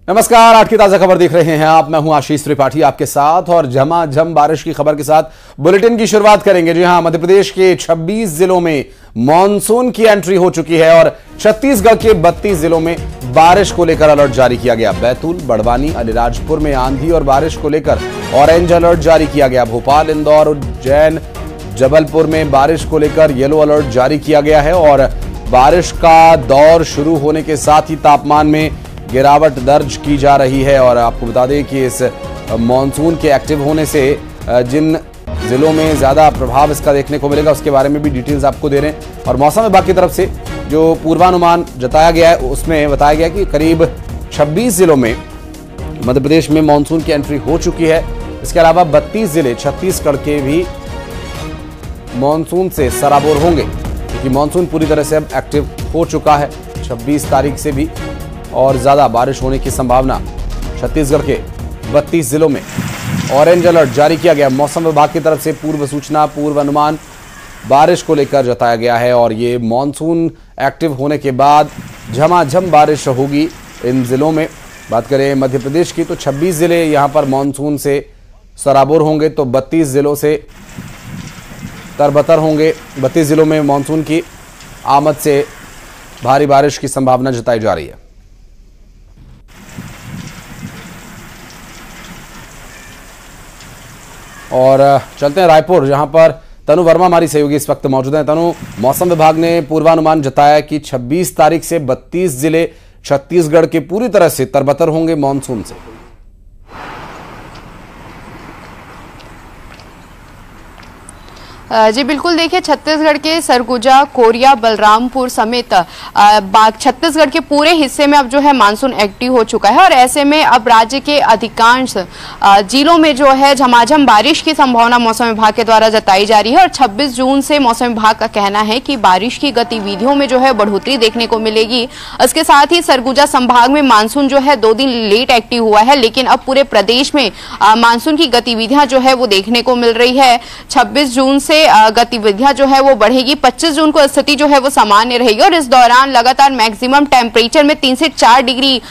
नमस्कार, आज की ताजा खबर देख रहे हैं आप। मैं हूं आशीष त्रिपाठी आपके साथ और झमाझम बारिश की खबर के साथ बुलेटिन की शुरुआत करेंगे। जी हां, मध्य प्रदेश के 26 जिलों में मानसून की एंट्री हो चुकी है और छत्तीसगढ़ के 32 जिलों में बारिश को लेकर अलर्ट जारी किया गया। बैतूल, बड़वानी, अलीराजपुर में आंधी और बारिश को लेकर ऑरेंज अलर्ट जारी किया गया। भोपाल, इंदौर, उज्जैन, जबलपुर में बारिश को लेकर येलो अलर्ट जारी किया गया है और बारिश का दौर शुरू होने के साथ ही तापमान में गिरावट दर्ज की जा रही है। और आपको बता दें कि इस मॉनसून के एक्टिव होने से जिन जिलों में ज्यादा प्रभाव इसका देखने को मिलेगा उसके बारे में भी डिटेल्स आपको दे रहे हैं। और मौसम विभाग की तरफ से जो पूर्वानुमान जताया गया है उसमें बताया गया कि करीब 26 जिलों में मध्य प्रदेश में मानसून की एंट्री हो चुकी है। इसके अलावा 32 जिले छत्तीसगढ़ के भी मानसून से सराबोर होंगे क्योंकि मानसून पूरी तरह से अब एक्टिव हो चुका है। 26 तारीख से भी और ज्यादा बारिश होने की संभावना। छत्तीसगढ़ के 32 जिलों में ऑरेंज अलर्ट जारी किया गया। मौसम विभाग की तरफ से पूर्व सूचना, पूर्व अनुमान बारिश को लेकर जताया गया है और ये मानसून एक्टिव होने के बाद झमाझम बारिश होगी इन जिलों में। बात करें मध्य प्रदेश की तो 26 जिले यहां पर मानसून से सराबोर होंगे तो 32 जिलों से तरबतर होंगे। 32 जिलों में मानसून की आमद से भारी बारिश की संभावना जताई जा रही है। और चलते हैं रायपुर, जहां पर तनु वर्मा हमारी सहयोगी इस वक्त मौजूद हैं। तनु, मौसम विभाग ने पूर्वानुमान जताया कि 26 तारीख से 32 जिले छत्तीसगढ़ के पूरी तरह से तरबतर होंगे मानसून से। जी बिल्कुल, देखिए छत्तीसगढ़ के सरगुजा, कोरिया, बलरामपुर समेत छत्तीसगढ़ के पूरे हिस्से में अब जो है मानसून एक्टिव हो चुका है और ऐसे में अब राज्य के अधिकांश जिलों में जो है झमाझम बारिश की संभावना मौसम विभाग के द्वारा जताई जा रही है। और 26 जून से मौसम विभाग का कहना है कि बारिश की गतिविधियों में जो है बढ़ोतरी देखने को मिलेगी। इसके साथ ही सरगुजा संभाग में मानसून जो है 2 दिन लेट एक्टिव हुआ है, लेकिन अब पूरे प्रदेश में मानसून की गतिविधियां जो है वो देखने को मिल रही है। 26 जून से गतिविधियां जो है वो बढ़ेगी। 25 जून को स्थिति जो है वो सामान्य रहेगी और इस दौरान लगातार मैक्सिमम टेम्परेचर में 3 से 4 डिग्री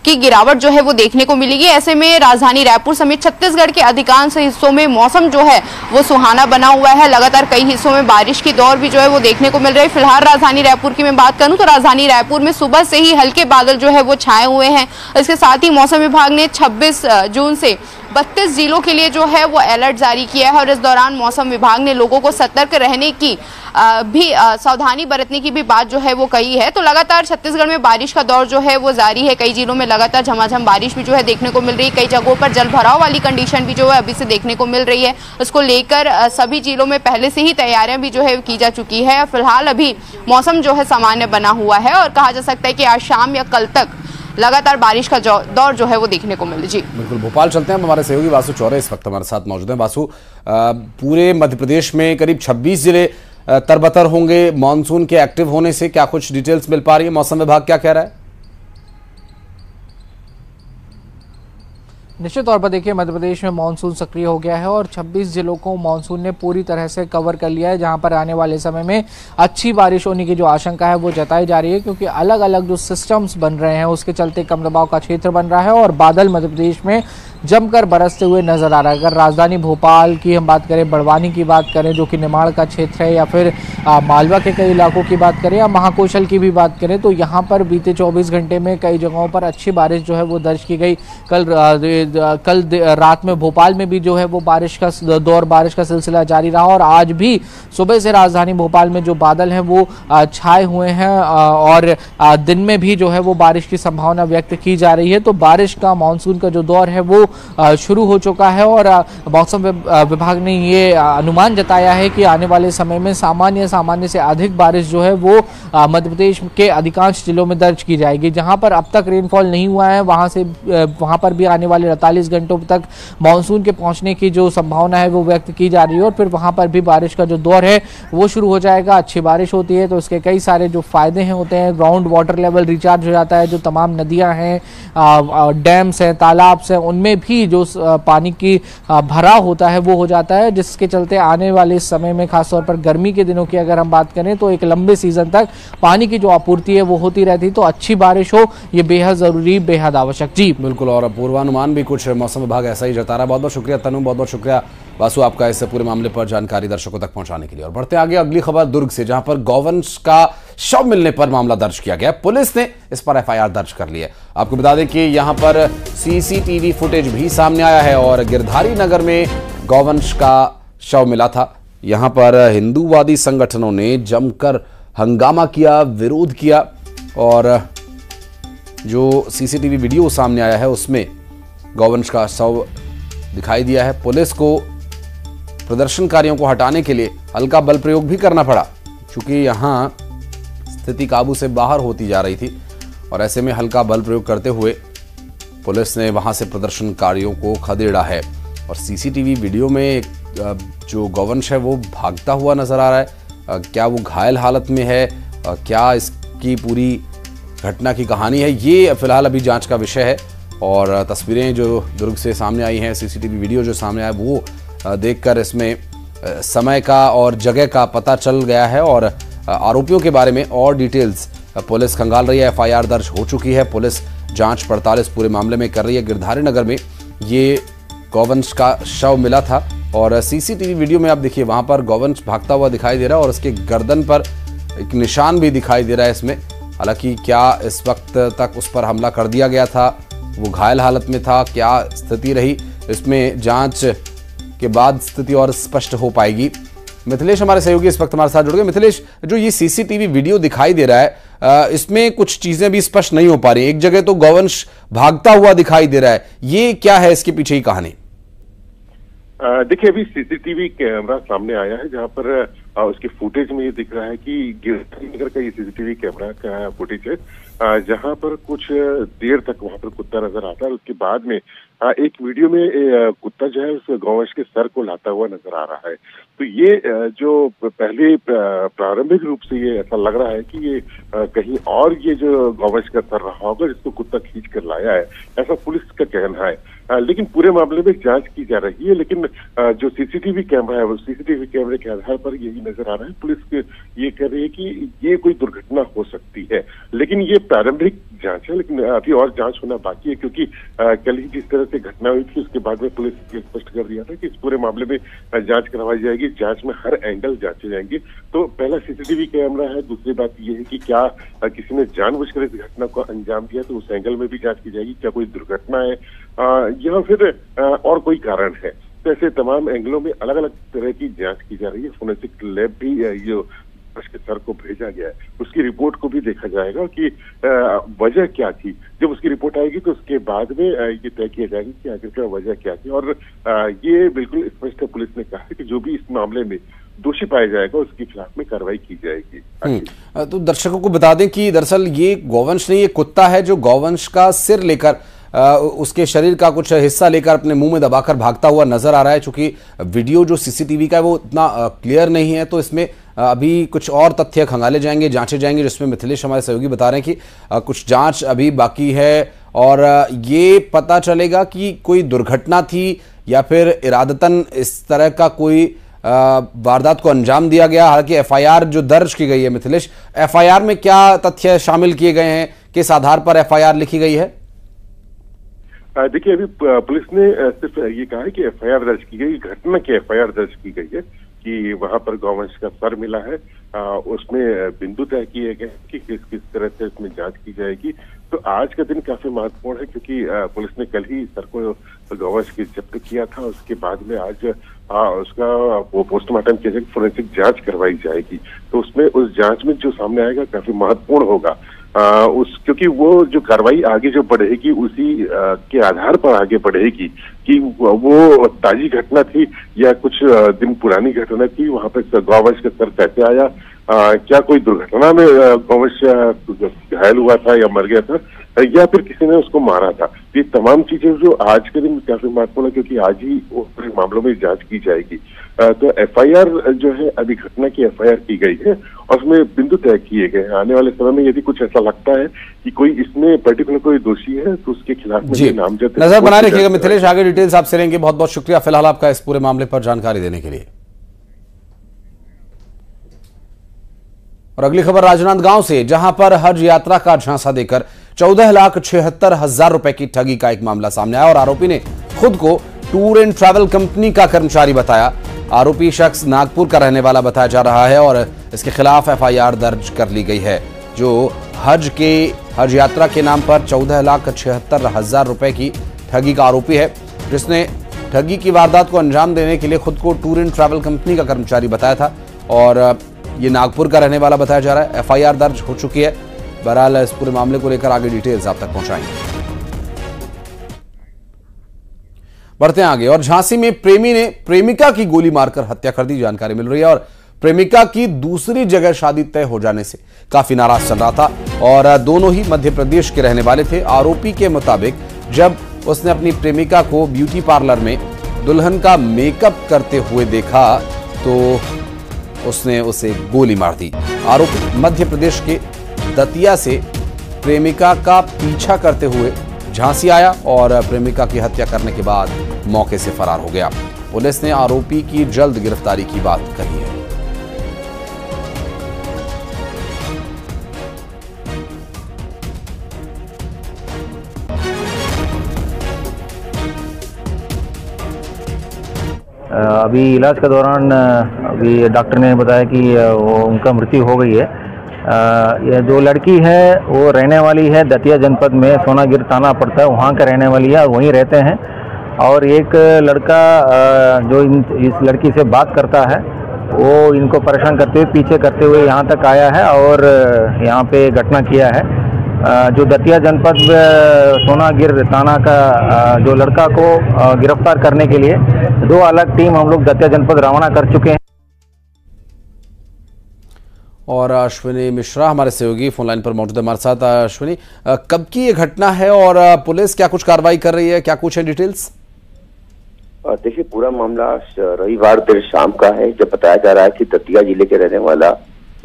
की गिरावट जो है वो देखने को मिलेगी। ऐसे में राजधानी रायपुर समेत छत्तीसगढ़ के अधिकांश हिस्सों में मौसम जो है वो सुहाना बना हुआ है। लगातार कई हिस्सों में बारिश की दौर भी जो है वो देखने को मिल रही है। फिलहाल राजधानी रायपुर की मैं बात करूं तो राजधानी रायपुर में सुबह से ही हल्के बादल जो है वो छाए हुए हैं। इसके साथ ही मौसम विभाग ने 26 जून से 32 जिलों के लिए जो है वो अलर्ट जारी किया है और इस दौरान मौसम विभाग ने लोगों को सतर्क रहने की भी सावधानी बरतने की भी बात जो है वो कही है। तो लगातार छत्तीसगढ़ में बारिश का दौर जो है वो जारी है। कई जिलों में लगातार झमाझम बारिश भी जो है देखने को मिल रही है। कई जगहों पर जल भराव वाली कंडीशन भी जो है अभी से देखने को मिल रही है। इसको लेकर सभी जिलों में पहले से ही तैयारियां भी जो है की जा चुकी है। फिलहाल अभी मौसम जो है सामान्य बना हुआ है और कहा जा सकता है कि आज शाम या कल तक लगातार बारिश का दौर जो है वो देखने को मिले। जी बिल्कुल, भोपाल चलते हैं। हमारे सहयोगी वासु चौरे इस वक्त हमारे साथ मौजूद हैं। वासु, पूरे मध्य प्रदेश में करीब 26 जिले तरबतर होंगे मानसून के एक्टिव होने से, क्या कुछ डिटेल्स मिल पा रही है? मौसम विभाग क्या कह रहा है? निश्चित तौर पर देखिए मध्य प्रदेश में मानसून सक्रिय हो गया है और 26 जिलों को मानसून ने पूरी तरह से कवर कर लिया है, जहां पर आने वाले समय में अच्छी बारिश होने की जो आशंका है वो जताई जा रही है क्योंकि अलग अलग जो सिस्टम्स बन रहे हैं उसके चलते कम दबाव का क्षेत्र बन रहा है और बादल मध्य प्रदेश में जमकर बरसते हुए नजर आ रहा है। अगर राजधानी भोपाल की हम बात करें, बड़वानी की बात करें जो कि निमाड़ का क्षेत्र है, या फिर मालवा के कई इलाकों की बात करें या महाकौशल की भी बात करें, तो यहाँ पर बीते 24 घंटे में कई जगहों पर अच्छी बारिश जो है वो दर्ज की गई। कल रात में भोपाल में भी जो है वो बारिश का सिलसिला जारी रहा और आज भी सुबह से राजधानी भोपाल में जो बादल हैं वो छाए हुए हैं और दिन में भी जो है वो बारिश की संभावना व्यक्त की जा रही है। तो बारिश का, मानसून का जो दौर है वो शुरू हो चुका है और मौसम विभाग ने ये अनुमान जताया है कि आने वाले समय में सामान्य से अधिक बारिश जो है वो मध्य प्रदेश के अधिकांश जिलों में दर्ज की जाएगी। जहां पर अब तक रेनफॉल नहीं हुआ है वहां पर भी आने वाले 48 घंटों तक मानसून के पहुंचने की जो संभावना है वो व्यक्त की जा रही है और फिर वहां पर भी बारिश का जो दौर है वो शुरू हो जाएगा। अच्छी बारिश होती है तो इसके कई सारे जो फायदे हैं होते हैं। ग्राउंड वाटर लेवल रिचार्ज हो जाता है, जो तमाम नदियां हैं, डैम्स हैं, तालाब हैं, उनमें भी जो पानी की भरा होता है वो हो जाता है, जिसके चलते आने वाले समय में खासतौर पर गर्मी के दिनों की अगर हम बात करें तो एक लंबे सीजन तक पानी की जो आपूर्ति है वो होती रहती। तो अच्छी बारिश हो ये बेहद जरूरी, बेहद आवश्यक। जी बिल्कुल, और पूर्वानुमान भी कुछ मौसम विभाग ऐसा ही जता रहा है। बहुत बहुत शुक्रिया तनु, बहुत बहुत शुक्रिया वासु आपका इस पूरे मामले पर जानकारी दर्शकों तक पहुंचाने के लिए। और बढ़ते आगे अगली खबर दुर्ग से, जहां पर गौवंश का शव मिलने पर मामला दर्ज किया गया। पुलिस ने इस पर एफआईआर दर्ज कर ली है। आपको बता दें कि यहां पर सीसीटीवी फुटेज भी सामने आया है और गिरधारी नगर में गौवंश का शव मिला था। यहां पर हिंदूवादी संगठनों ने जमकर हंगामा किया, विरोध किया और जो सीसीटीवी वीडियो सामने आया है उसमें गौवंश का शव दिखाई दिया है। पुलिस को प्रदर्शनकारियों को हटाने के लिए हल्का बल प्रयोग भी करना पड़ा, क्योंकि यहां स्थिति काबू से बाहर होती जा रही थी और ऐसे में हल्का बल प्रयोग करते हुए पुलिस ने वहां से प्रदर्शनकारियों को खदेड़ा है। और सीसीटीवी वीडियो में जो गौवंश है वो भागता हुआ नजर आ रहा है। क्या वो घायल हालत में है, क्या इसकी पूरी घटना की कहानी है, ये फिलहाल अभी जांच का विषय है। और तस्वीरें जो दुर्ग से सामने आई हैं, सीसीटीवी वीडियो जो सामने आया वो देखकर इसमें समय का और जगह का पता चल गया है और आरोपियों के बारे में और डिटेल्स पुलिस खंगाल रही है। एफआईआर दर्ज हो चुकी है, पुलिस जांच पड़ताल इस पूरे मामले में कर रही है। गिरधारी नगर में ये गौवंश का शव मिला था और सीसीटीवी वीडियो में आप देखिए वहां पर गौवंश भागता हुआ दिखाई दे रहा है और उसके गर्दन पर एक निशान भी दिखाई दे रहा है इसमें। हालांकि क्या इस वक्त तक उस पर हमला कर दिया गया था, वो घायल हालत में था, क्या स्थिति रही, इसमें जांच के बाद स्थिति और स्पष्ट हो पाएगी। मिथिलेश हमारे सहयोगी इस वक्त हमारे साथ जुड़ गए। मिथिलेश, जो ये सीसीटीवी वीडियो दिखाई दे रहा है इसमें कुछ चीजें भी स्पष्ट नहीं हो पा रही। एक जगह तो गौवंश भागता हुआ दिखाई दे रहा है, ये क्या है, इसके पीछे की कहानी? देखिए, अभी सीसीटीवी कैमरा सामने आया है जहां पर उसके फुटेज में ये दिख रहा है कि गिरधारी नगर का ये सीसीटीवी कैमरा का फुटेज है जहां पर कुछ देर तक वहां पर कुत्ता नजर आता है। उसके बाद में एक वीडियो में कुत्ता जो है उस गौवंश के सर को लाता हुआ नजर आ रहा है। तो ये जो पहले प्रारंभिक रूप से ये ऐसा लग रहा है कि ये कहीं और ये जो गौवंश का सर रहा होगा जिसको कुत्ता खींच कर लाया है, ऐसा पुलिस का कहना है। लेकिन पूरे मामले में जांच की जा रही है। लेकिन जो सीसीटीवी कैमरा है वो सीसीटीवी कैमरे के आधार पर यही नजर आ रहा है। पुलिस ये कह रही है कि ये कोई दुर्घटना हो सकती है, लेकिन ये प्रारंभिक जांच है। लेकिन अभी और जांच होना बाकी है, क्योंकि कल ही जिस तरह से घटना हुई थी उसके बाद में पुलिस ने स्पष्ट कर दिया था कि इस पूरे मामले में जांच करवाई जाएगी। जांच में हर एंगल जांचे जाएंगे। तो पहला सीसीटीवी कैमरा है, दूसरी बात यह है कि क्या किसी ने जानबूझकर इस घटना को अंजाम दिया, तो उस एंगल में भी जांच की जाएगी। क्या कोई दुर्घटना है या फिर और कोई कारण है। तो ऐसे तमाम एंगलों में अलग अलग तरह की जांच की जा रही है। फोरेंसिक लैब भी ये उसके सर को भेजा गया है, उसकी रिपोर्ट को भी देखा जाएगा कि वजह क्या थी। जब उसकी रिपोर्ट आएगी तो उसके बाद में ये तय किया जाएगा कि आखिरकार वजह क्या थी। और ये बिल्कुल स्पष्ट पुलिस ने कहा है कि जो भी इस मामले में दोषी पाया जाएगा उसके खिलाफ में कार्रवाई की जाएगी। तो दर्शकों को बता दें कि दरअसल ये गौवंश नहीं, ये कुत्ता है जो गौवंश का सिर लेकर उसके शरीर का कुछ हिस्सा लेकर अपने मुंह में दबाकर भागता हुआ नजर आ रहा है। चूंकि वीडियो जो सीसीटीवी का है वो इतना क्लियर नहीं है, तो इसमें अभी कुछ और तथ्य खंगाले जाएंगे, जांचे जाएंगे, जिसमें मिथिलेश हमारे सहयोगी बता रहे हैं कि कुछ जांच अभी बाकी है और ये पता चलेगा कि कोई दुर्घटना थी या फिर इरादतन इस तरह का कोई वारदात को अंजाम दिया गया। हालांकि एफआईआर जो दर्ज की गई है मिथिलेश, एफआईआर में क्या तथ्य शामिल किए गए हैं, किस आधार पर एफआईआर लिखी गई है? देखिए, अभी पुलिस ने सिर्फ ये कहा है कि एफआईआर दर्ज की गई, घटना की एफआईआर दर्ज की गई है कि वहां पर गौवंश का सर मिला है। उसमें बिंदु तय किए गए कि किस किस तरह से इसमें जांच की जाएगी। तो आज का दिन काफी महत्वपूर्ण है, क्योंकि पुलिस ने कल ही सर को गौवंश की जब्त किया था। उसके बाद में आज उसका वो पोस्टमार्टम किया जाएगा, फोरेंसिक जांच करवाई जाएगी। तो उसमें उस जांच में जो सामने आएगा काफी महत्वपूर्ण होगा। क्योंकि वो जो कार्रवाई आगे जो बढ़ेगी उसी के आधार पर आगे बढ़ेगी कि वो ताजी घटना थी या कुछ दिन पुरानी घटना थी। वहां पर गौवंश का सर कैसे आया, क्या कोई दुर्घटना में गौवंश घायल हुआ था या मर गया था, या फिर किसी ने उसको मारा था। ये तमाम चीजें जो आज के दिन काफी महत्वपूर्ण है, क्योंकि आज ही पूरे मामलों में जांच की जाएगी। तो एफआईआर जो है, अभी घटना की एफआईआर की गई है और उसमें बिंदु तय किए गए हैं। आने वाले समय में यदि कुछ ऐसा लगता है कि कोई इसमें पर्टिकुलर कोई दोषी है तो उसके खिलाफ में नामजद नजर बना रखिएगा। मिथिलेश, आगे डिटेल्स आपसे लेंगे। बहुत बहुत शुक्रिया फिलहाल आपका इस पूरे मामले पर जानकारी देने के लिए। और अगली खबर राजनांदगांव से, जहां पर हज यात्रा का झांसा देकर 14,76,000 रुपए की ठगी का एक मामला सामने आया और आरोपी ने खुद को टूर एंड ट्रैवल कंपनी का कर्मचारी बताया। आरोपी शख्स नागपुर का रहने वाला बताया जा रहा है और इसके खिलाफ एफआईआर दर्ज कर ली गई है, जो हज यात्रा के नाम पर 14,76,000 रुपए की ठगी का आरोपी है, जिसने ठगी की वारदात को अंजाम देने के लिए खुद को टूर एंड ट्रैवल कंपनी का कर्मचारी बताया था और ये नागपुर का रहने वाला बताया जा रहा है। एफआईआर दर्ज हो चुकी है। बहरहाल इस पूरे मामले को लेकर आगे डिटेल्स आप तक पहुंचाएंगे। बढ़ते हैं आगे। और झांसी में प्रेमी ने प्रेमिका की गोली मारकर हत्या कर दी, जानकारी मिल रही है। और प्रेमिका की दूसरी जगह शादी तय हो जाने से काफी नाराज चल रहा था और दोनों ही मध्य प्रदेश के रहने वाले थे। आरोपी के मुताबिक जब उसने अपनी प्रेमिका को ब्यूटी पार्लर में दुल्हन का मेकअप करते हुए देखा तो उसने उसे गोली मार दी। आरोपी मध्य प्रदेश के दतिया से प्रेमिका का पीछा करते हुए झांसी आया और प्रेमिका की हत्या करने के बाद मौके से फरार हो गया। पुलिस ने आरोपी की जल्द गिरफ्तारी की बात कही है। अभी इलाज के दौरान अभी डॉक्टर ने बताया कि वो उनका मृत्यु हो गई है। ये जो लड़की है वो रहने वाली है दतिया जनपद में, सोनागिर थाना पड़ता है, वहाँ का रहने वाली है और वहीं रहते हैं। और एक लड़का जो इस लड़की से बात करता है वो इनको परेशान करते हुए पीछे करते हुए यहाँ तक आया है और यहाँ पे घटना किया है। जो दतिया जनपद सोनागिर थाना का जो लड़का को गिरफ्तार करने के लिए 2 अलग टीम हम लोग दतिया जनपद रवाना कर चुके हैं। और अश्विनी मिश्रा हमारे सहयोगी फोन लाइन पर मौजूद है हमारे साथ। अश्विनी, कब की ये घटना है और पुलिस क्या कुछ कार्रवाई कर रही है, क्या कुछ है डिटेल्स? देखिए, पूरा मामला रविवार देर शाम का है, जब बताया जा रहा है कि दतिया जिले के रहने वाला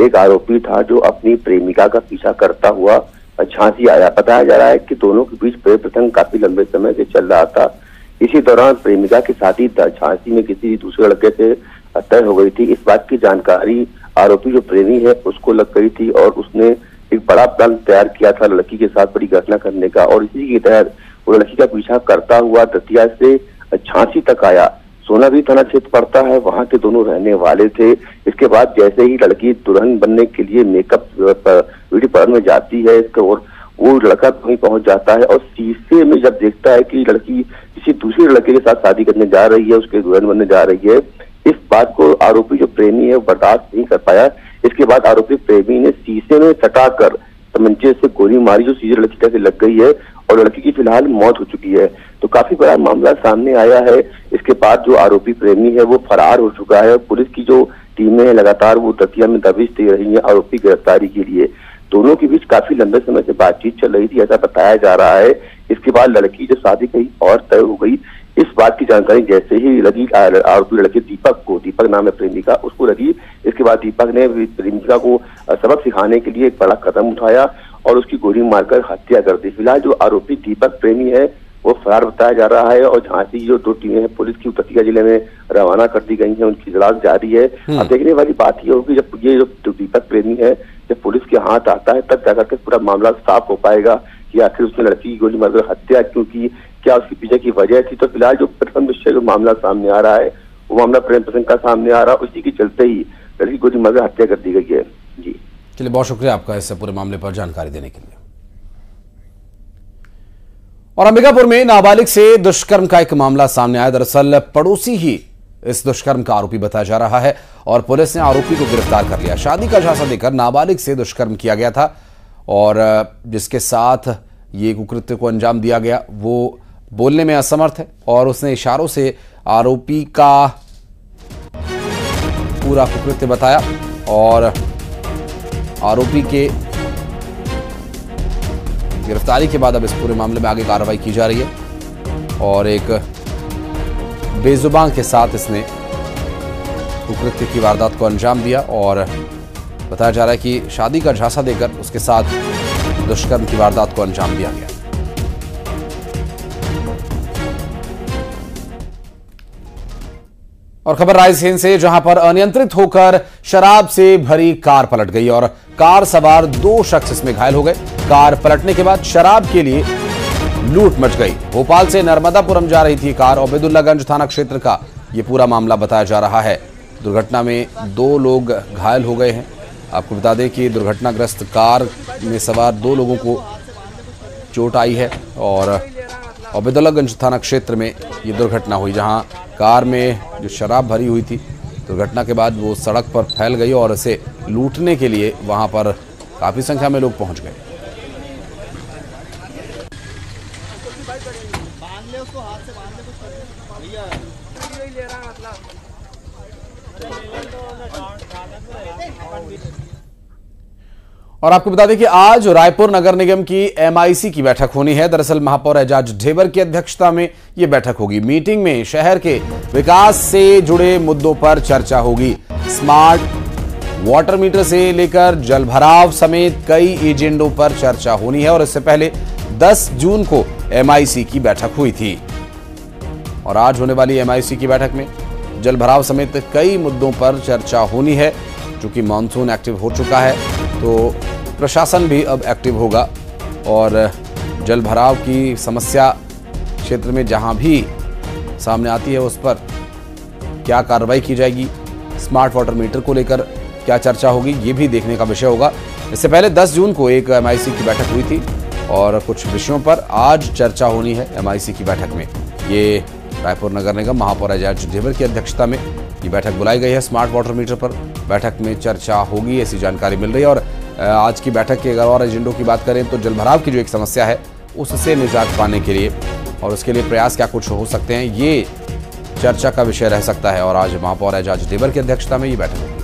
एक आरोपी था जो अपनी प्रेमिका का पीछा करता हुआ झांसी आया। बताया जा रहा है कि दोनों के बीच प्रेम प्रसंग काफी लंबे समय से चल रहा था। इसी दौरान प्रेमिका की शादी झांसी में किसी दूसरे लड़के से तय हो गई थी। इस बात की जानकारी आरोपी जो प्रेमी है उसको लग गई थी और उसने एक बड़ा प्लान तैयार किया था लड़की के साथ बड़ी घटना करने का और इसी के तहत वो लड़की का पीछा करता हुआ दतिया से झांसी तक आया। सोनागिर थाना क्षेत्र पड़ता है, वहां के दोनों रहने वाले थे। इसके बाद जैसे ही लड़की दुल्हन बनने के लिए मेकअप ब्यूटी पार्लर में जाती है और वो लड़का वहीं पहुंच जाता है और शीशे में जब देखता है कि लड़की किसी दूसरे लड़के के साथ शादी करने जा रही है, उसके दुल्हन बनने जा रही है, इस बात को आरोपी जो प्रेमी है बर्दाश्त नहीं कर पाया। इसके बाद आरोपी प्रेमी ने शीशे में सटाकर तमंचे से गोली मारी जो सीधे लड़की से लग गई है और लड़की की फिलहाल मौत हो चुकी है। तो काफी बड़ा मामला सामने आया है। इसके बाद जो आरोपी प्रेमी है वो फरार हो चुका है। पुलिस की जो टीमें हैं लगातार वो दतिया में दबिश दे रही है आरोपी गिरफ्तारी के लिए। दोनों के बीच काफी लंबे समय से बातचीत चल रही थी, ऐसा बताया जा रहा है। इसके बाद लड़की जो शादी कहीं और तय हो गई, इस बात की जानकारी जैसे ही लगी आरोपी लड़के दीपक नाम है प्रेमिका, उसको लगी। इसके बाद दीपक ने प्रेमिका को सबक सिखाने के लिए एक बड़ा कदम उठाया और उसकी गोली मारकर हत्या कर दी। फिलहाल जो आरोपी दीपक प्रेमी है वो फरार बताया जा रहा है और झांसी जो 2 टीमें हैं पुलिस की दतिया जिले में रवाना कर दी गई हैं, उनकी तलाश जारी है। अब देखने वाली बात ये होगी जब ये जो दीपक प्रेमी है जब पुलिस के हाथ आता है तब जाकर के पूरा मामला साफ हो पाएगा कि आखिर उसने लड़की की गोली मारकर हत्या क्यों की, क्या उसके पीछे की वजह थी। तो फिलहाल जो प्रथम विषय जो मामला सामने आ रहा है वो मामला प्रेम प्रसंग का सामने आ रहा है, उसी के चलते ही लड़की गोली मारकर हत्या कर दी गई है। जी चलिए, बहुत शुक्रिया आपका इस पूरे मामले पर जानकारी देने के लिए। और अंबिकापुर में नाबालिग से दुष्कर्म का एक मामला सामने आया। दरअसल पड़ोसी ही इस दुष्कर्म का आरोपी बताया जा रहा है और पुलिस ने आरोपी को गिरफ्तार कर लिया। शादी का झांसा देकर नाबालिग से दुष्कर्म किया गया था और जिसके साथ ये कुकृत्य को अंजाम दिया गया वो बोलने में असमर्थ है और उसने इशारों से आरोपी का पूरा कुकृत्य बताया और आरोपी के गिरफ्तारी के बाद अब इस पूरे मामले में आगे कार्रवाई की जा रही है और एक बेजुबान के साथ इसने कुकृत्य की वारदात को अंजाम दिया और बताया जा रहा है कि शादी का झांसा देकर उसके साथ दुष्कर्म की वारदात को अंजाम दिया गया। और खबर रायसेन से, जहां पर अनियंत्रित होकर शराब से भरी कार पलट गई और कार सवार 2 शख्स इसमें घायल हो गए। कार पलटने के बाद शराब के लिए लूट मच गई। भोपाल से नर्मदापुरम जा रही थी कार। ओबेदुल्लागंज थाना क्षेत्र का यह पूरा मामला बताया जा रहा है। दुर्घटना में 2 लोग घायल हो गए हैं। आपको बता दें कि दुर्घटनाग्रस्त कार में सवार 2 लोगों को चोट आई है और ओबेदुल्लागंज थाना क्षेत्र में ये दुर्घटना हुई, जहां कार में जो शराब भरी हुई थी दुर्घटना के बाद वो सड़क पर फैल गई और इसे लूटने के लिए वहां पर काफी संख्या में लोग पहुंच गए। और आपको बता दें कि आज रायपुर नगर निगम की MIC की बैठक होनी है। दरअसल महापौर एजाज ढेबर की अध्यक्षता में यह बैठक होगी। मीटिंग में शहर के विकास से जुड़े मुद्दों पर चर्चा होगी। स्मार्ट वाटर मीटर से लेकर जल भराव समेत कई एजेंडों पर चर्चा होनी है और इससे पहले 10 जून को MIC की बैठक हुई थी और आज होने वाली MIC की बैठक में जल भराव समेत कई मुद्दों पर चर्चा होनी है। चूंकि मानसून एक्टिव हो चुका है तो प्रशासन भी अब एक्टिव होगा और जल भराव की समस्या क्षेत्र में जहां भी सामने आती है उस पर क्या कार्रवाई की जाएगी, स्मार्ट वाटर मीटर को लेकर क्या चर्चा होगी, ये भी देखने का विषय होगा। इससे पहले 10 जून को एक MIC की बैठक हुई थी और कुछ विषयों पर आज चर्चा होनी है MIC की बैठक में। ये रायपुर नगर निगम महापौर एजाज ढेबर की अध्यक्षता में ये बैठक बुलाई गई है। स्मार्ट वाटर मीटर पर बैठक में चर्चा होगी, ऐसी जानकारी मिल रही है। और आज की बैठक के अगर और एजेंडों की बात करें तो जलभराव की जो एक समस्या है उससे निजात पाने के लिए और उसके लिए प्रयास क्या कुछ हो सकते हैं, ये चर्चा का विषय रह सकता है और आज महापौर एजाज ढेबर की अध्यक्षता में ये बैठक होगी।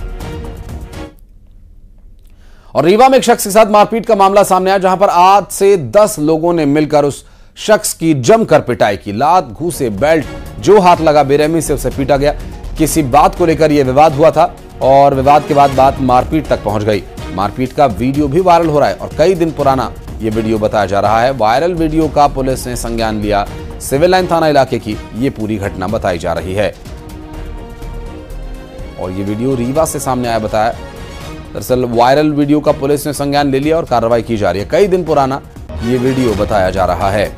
और रीवा में एक शख्स के साथ मारपीट का मामला सामने आया, जहां पर 8 से 10 लोगों ने मिलकर उस शख्स की जमकर पिटाई की। लात, घूसे, बेल्ट जो हाथ लगा बेरहमी से उसे पीटा गया। किसी बात को लेकर यह विवाद हुआ था और विवाद के बाद बात मारपीट तक पहुंच गई। मारपीट का वीडियो भी वायरल हो रहा है और कई दिन पुराना यह वीडियो बताया जा रहा है। वायरल वीडियो का पुलिस ने संज्ञान लिया। सिविल लाइन थाना इलाके की यह पूरी घटना बताई जा रही है और यह वीडियो रीवा से सामने आया बताया। दरअसल वायरल वीडियो का पुलिस ने संज्ञान ले लिया और कार्रवाई की जा रही है। कई दिन पुराना यह वीडियो बताया जा रहा है।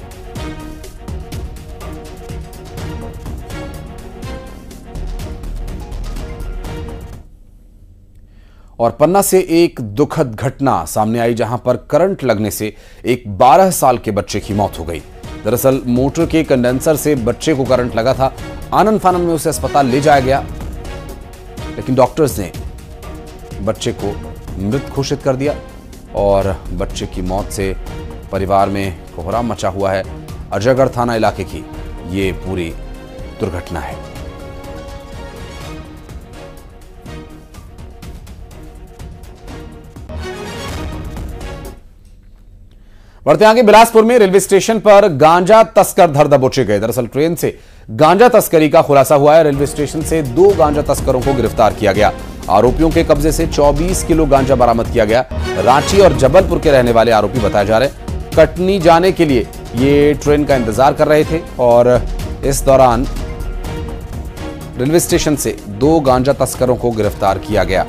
और पन्ना से एक दुखद घटना सामने आई, जहां पर करंट लगने से एक 12 साल के बच्चे की मौत हो गई। दरअसल मोटर के कंडेंसर से बच्चे को करंट लगा था। आनन फानन में उसे अस्पताल ले जाया गया, लेकिन डॉक्टर्स ने बच्चे को मृत घोषित कर दिया और बच्चे की मौत से परिवार में कोहराम मचा हुआ है। अजयगढ़ थाना इलाके की ये पूरी दुर्घटना है। बढ़ते आगे, बिलासपुर में रेलवे स्टेशन पर गांजा तस्कर धर दबोचे गए। दरअसल ट्रेन से गांजा तस्करी का खुलासा हुआ है। रेलवे स्टेशन से 2 गांजा तस्करों को गिरफ्तार किया गया। आरोपियों के कब्जे से 24 किलो गांजा बरामद किया गया। रांची और जबलपुर के रहने वाले आरोपी बताए जा रहे हैं। कटनी जाने के लिए ये ट्रेन का इंतजार कर रहे थे और इस दौरान रेलवे स्टेशन से 2 गांजा तस्करों को गिरफ्तार किया गया।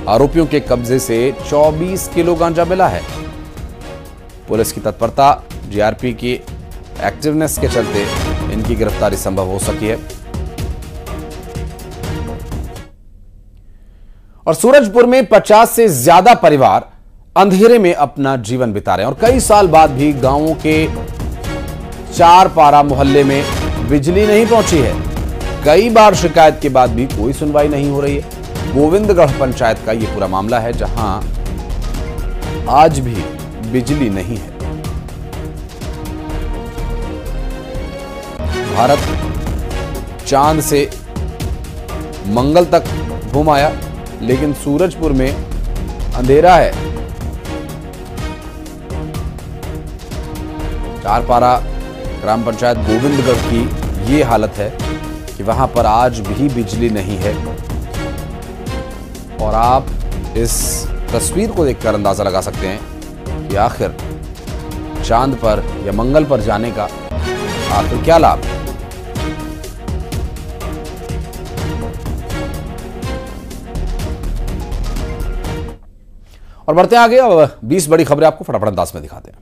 आरोपियों के कब्जे से 24 किलो गांजा मिला है। पुलिस की तत्परता, जीआरपी की एक्टिवनेस के चलते इनकी गिरफ्तारी संभव हो सकी है। और सूरजपुर में 50 से ज्यादा परिवार अंधेरे में अपना जीवन बिता रहे हैं और कई साल बाद भी गांवों के 4 पारा मोहल्ले में बिजली नहीं पहुंची है। कई बार शिकायत के बाद भी कोई सुनवाई नहीं हो रही है। गोविंदगढ़ पंचायत का यह पूरा मामला है, जहां आज भी बिजली नहीं है। भारत चांद से मंगल तक घूम आया, लेकिन सूरजपुर में अंधेरा है। टारपारा ग्राम पंचायत गोविंदगढ़ की ये हालत है कि वहां पर आज भी बिजली नहीं है और आप इस तस्वीर को देखकर अंदाजा लगा सकते हैं कि आखिर चांद पर या मंगल पर जाने का आखिर क्या लाभ है। और बढ़ते हैं आगे। अब 20 बड़ी खबरें आपको फटाफट अंदाज में दिखाते हैं।